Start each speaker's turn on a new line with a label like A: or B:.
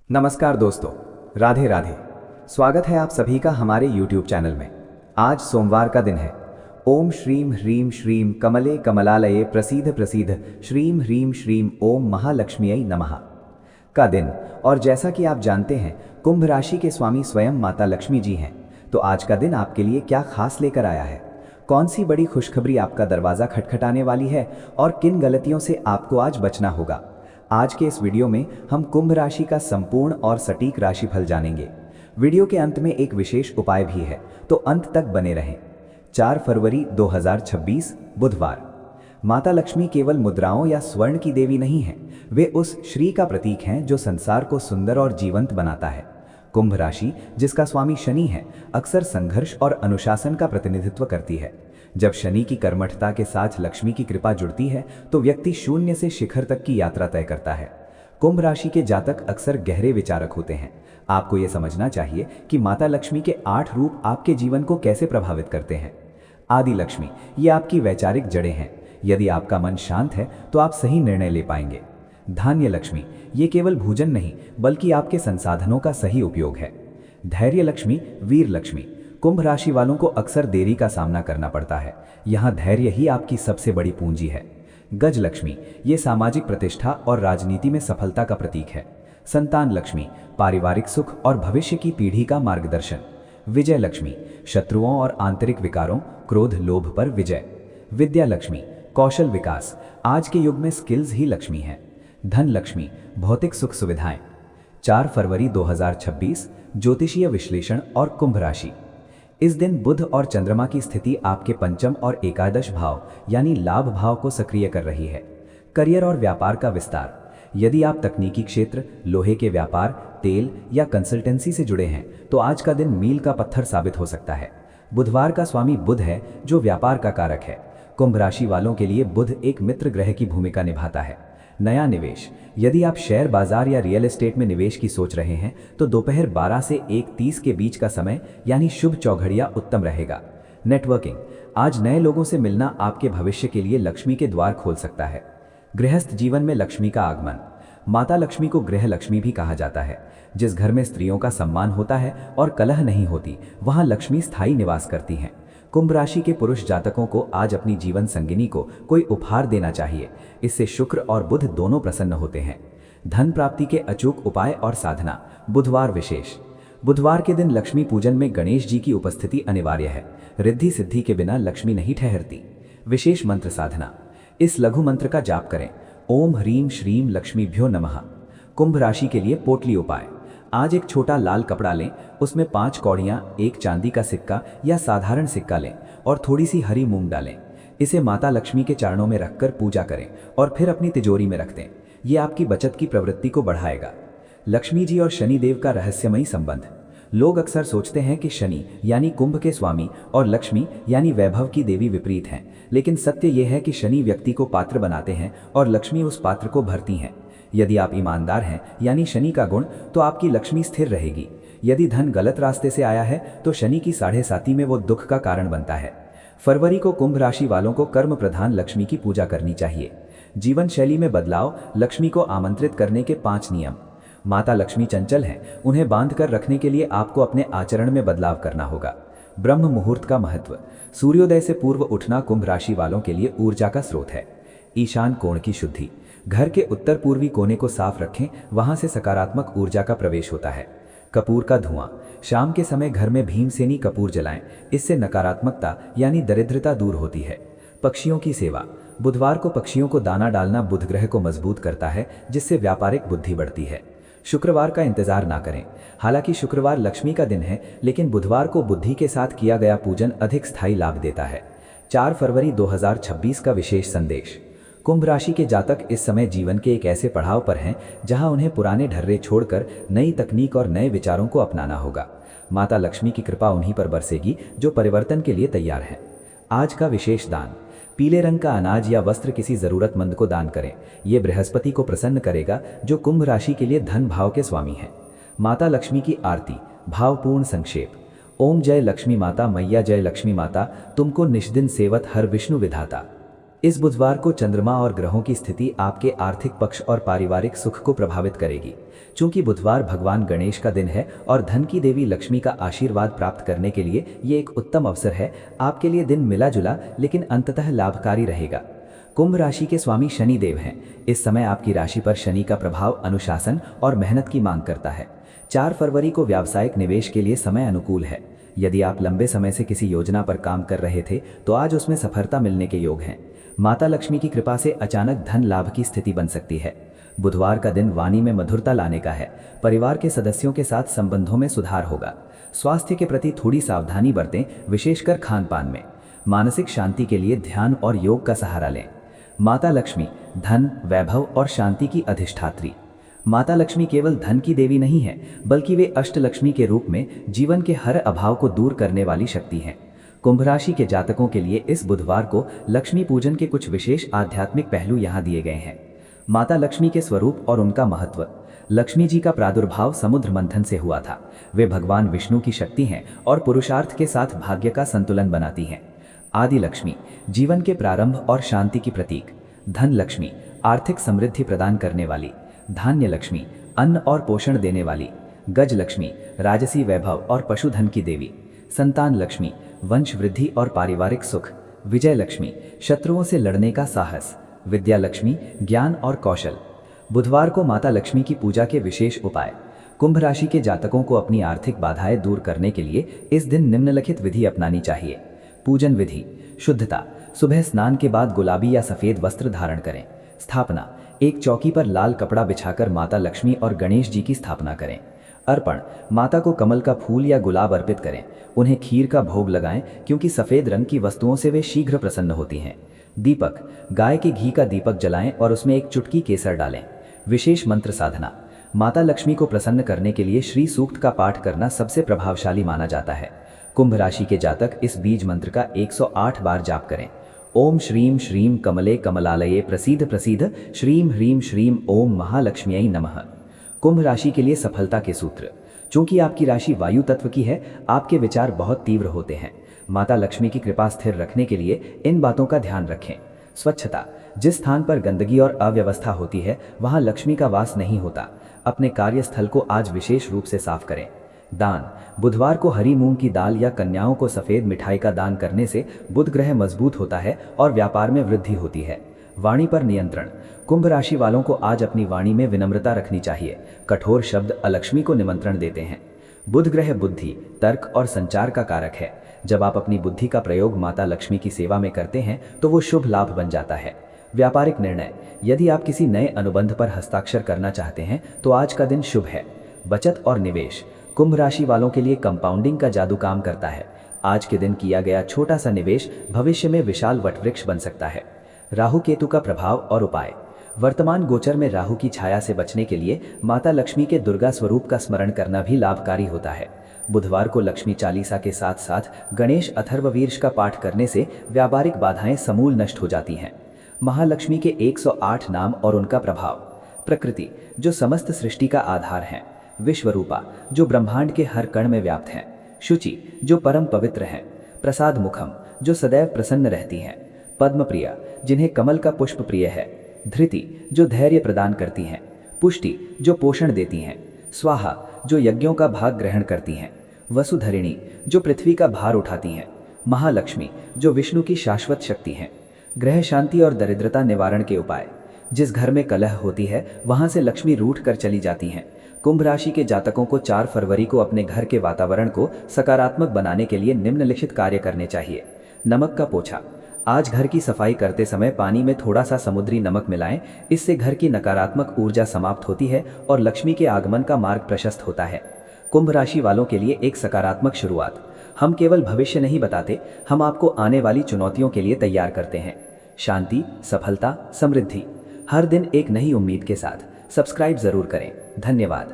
A: नमस्कार दोस्तों, राधे राधे। स्वागत है आप सभी का हमारे YouTube चैनल में। आज सोमवार का दिन है। ओम श्रीम ह्रीम श्रीम कमले कमलालये प्रसीद प्रसीद श्रीम ह्रीम श्रीम ओम महालक्ष्मीयै नमः का दिन। और जैसा कि आप जानते हैं, कुंभ राशि के स्वामी स्वयं माता लक्ष्मी जी हैं। तो आज का दिन आपके लिए क्या खास लेकर आया है? कौन सी बड़ी खुशखबरी आपका दरवाज़ा खटखटाने वाली है और किन गलतियों से आपको आज बचना होगा? आज के इस वीडियो में हम कुंभ राशि का संपूर्ण और सटीक राशिफल जानेंगे। वीडियो के अंत में एक विशेष उपाय भी है, तो अंत तक बने रहें। 4 फरवरी 2026 बुधवार। माता लक्ष्मी केवल मुद्राओं या स्वर्ण की देवी नहीं है, वे उस श्री का प्रतीक हैं जो संसार को सुंदर और जीवंत बनाता है। कुंभ राशि, जिसका स्वामी शनि है, अक्सर संघर्ष और अनुशासन का प्रतिनिधित्व करती है। जब शनि की कर्मठता के साथ लक्ष्मी की कृपा जुड़ती है तो व्यक्ति शून्य से शिखर तक की यात्रा तय करता है। कुंभ राशि के जातक अक्सर गहरे विचारक होते हैं। आपको यह समझना चाहिए कि माता लक्ष्मी के 8 रूप आपके जीवन को कैसे प्रभावित करते हैं। आदि लक्ष्मी, ये आपकी वैचारिक जड़ें हैं। यदि आपका मन शांत है तो आप सही निर्णय ले पाएंगे। धान्य लक्ष्मी, ये केवल भोजन नहीं बल्कि आपके संसाधनों का सही उपयोग है। धैर्य लक्ष्मी, वीर लक्ष्मी, कुंभ राशि वालों को अक्सर देरी का सामना करना पड़ता है। यहाँ धैर्य ही आपकी सबसे बड़ी पूंजी है। गज लक्ष्मी, ये सामाजिक प्रतिष्ठा और राजनीति में सफलता का प्रतीक है। संतान लक्ष्मी, पारिवारिक सुख और भविष्य की पीढ़ी का मार्गदर्शन। विजय लक्ष्मी, शत्रुओं और आंतरिक विकारों, क्रोध लोभ पर विजय। विद्या लक्ष्मी, कौशल विकास, आज के युग में स्किल्स ही लक्ष्मी है। धन लक्ष्मी, भौतिक सुख सुविधाएं। 4 फरवरी 2026 ज्योतिषीय विश्लेषण और कुंभ राशि। इस दिन बुध और चंद्रमा की स्थिति आपके पंचम और एकादश भाव यानी लाभ भाव को सक्रिय कर रही है। करियर और व्यापार का विस्तार। यदि आप तकनीकी क्षेत्र, लोहे के व्यापार, तेल या कंसल्टेंसी से जुड़े हैं तो आज का दिन मील का पत्थर साबित हो सकता है। बुधवार का स्वामी बुध है जो व्यापार का कारक है। कुंभ राशि वालों के लिए बुध एक मित्र ग्रह की भूमिका निभाता है। नया निवेश। यदि आप शेयर बाजार या रियल एस्टेट में निवेश की सोच रहे हैं तो दोपहर 12 से 1:30 के बीच का समय यानी शुभ चौघड़िया उत्तम रहेगा। नेटवर्किंग। आज नए लोगों से मिलना आपके भविष्य के लिए लक्ष्मी के द्वार खोल सकता है। गृहस्थ जीवन में लक्ष्मी का आगमन। माता लक्ष्मी को गृह लक्ष्मी भी कहा जाता है। जिस घर में स्त्रियों का सम्मान होता है और कलह नहीं होती, वहां लक्ष्मी स्थायी निवास करती हैं। कुंभ राशि के पुरुष जातकों को आज अपनी जीवन संगिनी को कोई उपहार देना चाहिए। इससे शुक्र और बुध दोनों प्रसन्न होते हैं। धन प्राप्ति के अचूक उपाय और साधना। बुधवार विशेष। बुधवार के दिन लक्ष्मी पूजन में गणेश जी की उपस्थिति अनिवार्य है। रिद्धि सिद्धि के बिना लक्ष्मी नहीं ठहरती। विशेष मंत्र साधना। इस लघु मंत्र का जाप करें। ओम ह्रीम श्रीम लक्ष्मीभ्यो नमः। कुंभ राशि के लिए पोटली उपाय। आज एक छोटा लाल कपड़ा लें, उसमें 5 कौड़ियाँ, 1 चांदी का सिक्का या साधारण सिक्का लें और थोड़ी सी हरी मूंग डालें। इसे माता लक्ष्मी के चरणों में रखकर पूजा करें और फिर अपनी तिजोरी में रख दें। ये आपकी बचत की प्रवृत्ति को बढ़ाएगा। लक्ष्मी जी और शनि देव का रहस्यमयी संबंध। लोग अक्सर सोचते हैं कि शनि यानी कुंभ के स्वामी और लक्ष्मी यानी वैभव की देवी विपरीत हैं, लेकिन सत्य यह है कि शनि व्यक्ति को पात्र बनाते हैं और लक्ष्मी उस पात्र को भरती हैं। यदि आप ईमानदार हैं यानी शनि का गुण, तो आपकी लक्ष्मी स्थिर रहेगी। यदि धन गलत रास्ते से आया है तो शनि की 7.5 में वो दुख का कारण बनता है। फरवरी को कुंभ राशि वालों को कर्म प्रधान लक्ष्मी की पूजा करनी चाहिए। जीवन शैली में बदलाव। लक्ष्मी को आमंत्रित करने के 5 नियम। माता लक्ष्मी चंचल हैं, उन्हें बांध कर रखने के लिए आपको अपने आचरण में बदलाव करना होगा। ब्रह्म मुहूर्त का महत्व। सूर्योदय से पूर्व उठना कुंभ राशि वालों के लिए ऊर्जा का स्रोत है। ईशान कोण की शुद्धि। घर के उत्तर पूर्वी कोने को साफ रखें, वहां से सकारात्मक ऊर्जा का प्रवेश होता है। कपूर का धुआं। शाम के समय घर में भीमसेनी कपूर जलाएं, इससे नकारात्मकता यानी दरिद्रता दूर होती है। पक्षियों की सेवा। बुधवार को पक्षियों को दाना डालना बुध ग्रह को मजबूत करता है, जिससे व्यापारिक बुद्धि बढ़ती है। शुक्रवार का इंतजार ना करें। हालांकि शुक्रवार लक्ष्मी का दिन है, लेकिन बुधवार को बुद्धि के साथ किया गया पूजन अधिक स्थायी लाभ देता है। 4 फरवरी 2026 का विशेष संदेश। कुंभ राशि के जातक इस समय जीवन के एक ऐसे पड़ाव पर हैं जहां उन्हें पुराने ढर्रे छोड़कर नई तकनीक और नए विचारों को अपनाना होगा। माता लक्ष्मी की कृपा उन्हीं पर बरसेगी जो परिवर्तन के लिए तैयार हैं। आज का विशेष दान। पीले रंग का अनाज या वस्त्र किसी जरूरतमंद को दान करें। ये बृहस्पति को प्रसन्न करेगा जो कुंभ राशि के लिए धन भाव के स्वामी हैं। माता लक्ष्मी की आरती। भावपूर्ण संक्षेप। ओम जय लक्ष्मी माता मैया, जय लक्ष्मी माता, तुमको निष्दिन सेवत हर विष्णु विधाता। इस बुधवार को चंद्रमा और ग्रहों की स्थिति आपके आर्थिक पक्ष और पारिवारिक सुख को प्रभावित करेगी। चूंकि बुधवार भगवान गणेश का दिन है और धन की देवी लक्ष्मी का आशीर्वाद प्राप्त करने के लिए ये एक उत्तम अवसर है। आपके लिए दिन मिला जुला लेकिन अंततः लाभकारी रहेगा। कुंभ राशि के स्वामी शनि देव हैं। इस समय आपकी राशि पर शनि का प्रभाव अनुशासन और मेहनत की मांग करता है। 4 फरवरी को व्यावसायिक निवेश के लिए समय अनुकूल है। यदि आप लंबे समय से किसी योजना पर काम कर रहे थे तो आज उसमें सफलता मिलने के योग हैं। माता लक्ष्मी की कृपा से अचानक धन लाभ की स्थिति बन सकती है। बुधवार का दिन वाणी में मधुरता लाने का है। परिवार के सदस्यों के साथ संबंधों में सुधार होगा। स्वास्थ्य के प्रति थोड़ी सावधानी बरतें, विशेषकर खान पान में। मानसिक शांति के लिए ध्यान और योग का सहारा लें। माता लक्ष्मी धन, वैभव और शांति की अधिष्ठात्री। माता लक्ष्मी केवल धन की देवी नहीं है, बल्कि वे अष्टलक्ष्मी के रूप में जीवन के हर अभाव को दूर करने वाली शक्ति हैं। कुंभ राशि के जातकों के लिए इस बुधवार को लक्ष्मी पूजन के कुछ विशेष आध्यात्मिक पहलू यहाँ दिए गए हैं। माता लक्ष्मी के स्वरूप और उनका महत्व। लक्ष्मी जी का प्रादुर्भाव समुद्र मंथन से हुआ था। वे भगवान विष्णु की शक्ति हैं और पुरुषार्थ के साथ भाग्य का संतुलन बनाती हैं। आदि लक्ष्मी जीवन के प्रारंभ और शांति की प्रतीक। धन लक्ष्मी आर्थिक समृद्धि प्रदान करने वाली। धान्य लक्ष्मी अन्न और पोषण देने वाली। गज लक्ष्मी राजसी वैभव और पशुधन की देवी। संतान लक्ष्मी वंश वृद्धि और पारिवारिक सुख। विजय लक्ष्मी शत्रुओं से लड़ने का साहस। विद्या लक्ष्मी ज्ञान और कौशल। बुधवार को माता लक्ष्मी की पूजा के विशेष उपाय। कुंभ राशि के जातकों को अपनी आर्थिक बाधाएं दूर करने के लिए इस दिन निम्नलिखित विधि अपनानी चाहिए। पूजन विधि। शुद्धता। सुबह स्नान के बाद गुलाबी या सफेद वस्त्र धारण करें। स्थापना। एक चौकी पर लाल कपड़ा बिछाकर माता लक्ष्मी और गणेश जी की स्थापना करें। अर्पण। माता को कमल का फूल या गुलाब अर्पित करें। उन्हें खीर का भोग लगाएं, क्योंकि सफेद रंग की वस्तुओं से वे शीघ्र प्रसन्न होती हैं। दीपक। गाय के घी का दीपक जलाएं और उसमें एक चुटकी केसर डालें। विशेष मंत्र साधना। माता लक्ष्मी को प्रसन्न करने के लिए श्री सूक्त का पाठ करना सबसे प्रभावशाली माना जाता है। कुंभ राशि के जातक इस बीज मंत्र का 108 बार जाप करें। ओम श्रीम श्रीम कमले कमलालये प्रसीद प्रसीद श्रीम ह्रीम श्रीम ओम महालक्ष्म्यै नमः। कुंभ राशि के लिए सफलता के सूत्र। चूंकि आपकी राशि वायु तत्व की है, आपके विचार बहुत तीव्र होते हैं। माता लक्ष्मी की कृपा स्थिर रखने के लिए इन बातों का ध्यान रखें। स्वच्छता। जिस स्थान पर गंदगी और अव्यवस्था होती है वहां लक्ष्मी का वास नहीं होता। अपने कार्यस्थल को आज विशेष रूप से साफ करें। दान। बुधवार को हरी मूंग की दाल या कन्याओं को सफेद मिठाई का दान करने से बुध ग्रह मजबूत होता है और व्यापार में वृद्धि होती है। वाणी पर नियंत्रण। कुंभ राशि वालों को आज अपनी वाणी में विनम्रता रखनी चाहिए। कठोर शब्द अलक्ष्मी को निमंत्रण देते हैं। बुध ग्रह बुद्धि, तर्क और संचार का कारक है। जब आप अपनी बुद्धि का प्रयोग माता लक्ष्मी की सेवा में करते हैं तो वो शुभ लाभ बन जाता है। व्यापारिक निर्णय। यदि आप किसी नए अनुबंध पर हस्ताक्षर करना चाहते हैं तो आज का दिन शुभ है। बचत और निवेश। कुंभ राशि वालों के लिए कंपाउंडिंग का जादू काम करता है। आज के दिन किया गया छोटा सा निवेश भविष्य में विशाल वटवृक्ष बन सकता है। राहु केतु का प्रभाव और उपाय। वर्तमान गोचर में राहु की छाया से बचने के लिए माता लक्ष्मी के दुर्गा स्वरूप का स्मरण करना भी लाभकारी होता है। बुधवार को लक्ष्मी चालीसा के साथ साथ गणेश अथर्वशीर्ष का पाठ करने से व्यापारिक बाधाएं समूल नष्ट हो जाती हैं। महालक्ष्मी के 108 नाम और उनका प्रभाव। प्रकृति, जो समस्त सृष्टि का आधार है। विश्वरूपा, जो ब्रह्मांड के हर कण में व्याप्त हैं। शुचि, जो परम पवित्र हैं। प्रसाद मुखम, जो सदैव प्रसन्न रहती हैं। पद्मप्रिया, जिन्हें कमल का पुष्प प्रिय है। धृति, जो धैर्य प्रदान करती हैं। पुष्टि, जो पोषण देती हैं। स्वाहा, जो यज्ञों का भाग ग्रहण करती हैं। वसुधरिणी, जो पृथ्वी का भार उठाती हैं। महालक्ष्मी, जो विष्णु की शाश्वत शक्ति हैं। ग्रह शांति और दरिद्रता निवारण के उपाय। जिस घर में कलह होती है वहां से लक्ष्मी रूठ कर चली जाती हैं। कुंभ राशि के जातकों को 4 फरवरी को अपने घर के वातावरण को सकारात्मक बनाने के लिए निम्नलिखित कार्य करने चाहिए। नमक का पोछा। आज घर की सफाई करते समय पानी में थोड़ा सा समुद्री नमक मिलाएं। इससे घर की नकारात्मक ऊर्जा समाप्त होती है और लक्ष्मी के आगमन का मार्ग प्रशस्त होता है। कुंभ राशि वालों के लिए एक सकारात्मक शुरुआत। हम केवल भविष्य नहीं बताते, हम आपको आने वाली चुनौतियों के लिए तैयार करते हैं। शांति, सफलता, समृद्धि, हर दिन एक नई उम्मीद के साथ। सब्सक्राइब जरूर करें। धन्यवाद।